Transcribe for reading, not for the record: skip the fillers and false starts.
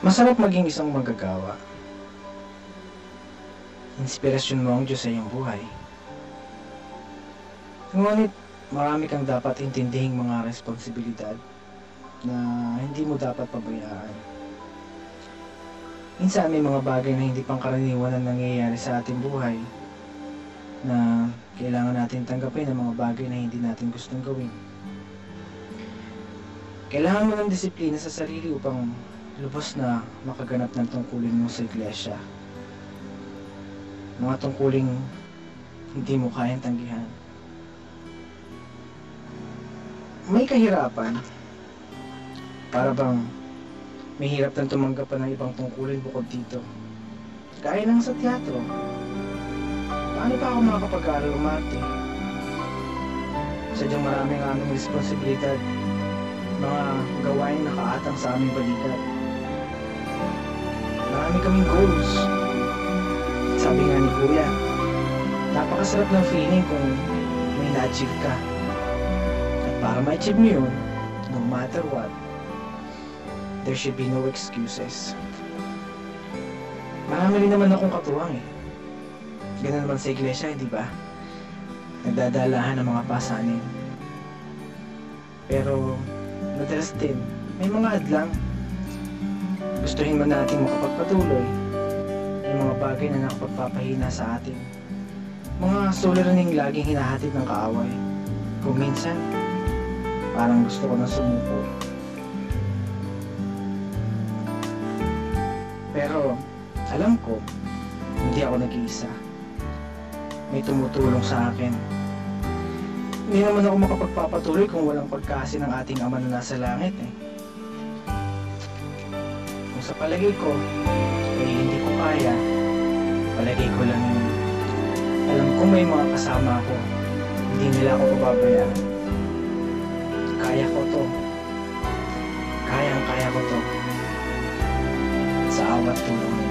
Masarap maging isang manggagawa. Inspirasyon mo ang Diyos sa iyong buhay. Ngunit marami kang dapat intindihing mga responsibilidad na hindi mo dapat pabayaan. Minsan may mga bagay na hindi pangkaraniwan na nangyayari sa ating buhay na kailangan natin tanggapin ang mga bagay na hindi natin gustong gawin. Kailangan mo ng disiplina sa sarili upang lubos na makaganap ng tungkulin mo sa iglesia. Mga tungkuling hindi mo kayang tanggihan. May kahirapan. Para bang may hirap na tumanggap pa ng ibang tungkulin bukod dito. Gaya lang sa teatro. Paano pa ako makakapag-aral umarte? Sadyang maraming aming responsibilidad, mga gawain na nakaatang sa aming balikat. Marami kaming goals. Sabi nga ni Kuya, napakasarap ng feeling kung may na-achieve ka. At para ma-achieve mo yun, no matter what, there should be no excuses. Marami rin naman akong katuwang eh. Ganun naman sa iglesia, hindi ba? Nagdadalahan ng mga pasanin. Pero, madalas din, may mga adlang. Gustuhin man natin makapagpatuloy yung mga bagay na nakapagpapahina sa atin. Mga suliraning laging hinahatid ng kaaway. Kung minsan, parang gusto ko na sumuko. Pero, alam ko, hindi ako nag-iisa. May tumutulong sa akin. Hindi naman ako makapagpapatuloy kung walang pagkasi ng ating Ama na nasa langit eh. Kung sa palagay ko, ay hindi ko kaya, palagay ko lang yun. Alam ko may mga kasama ako, hindi nila ako pababayaan. Kaya ko to. Kayang-kaya ko to. Sa awat tulong.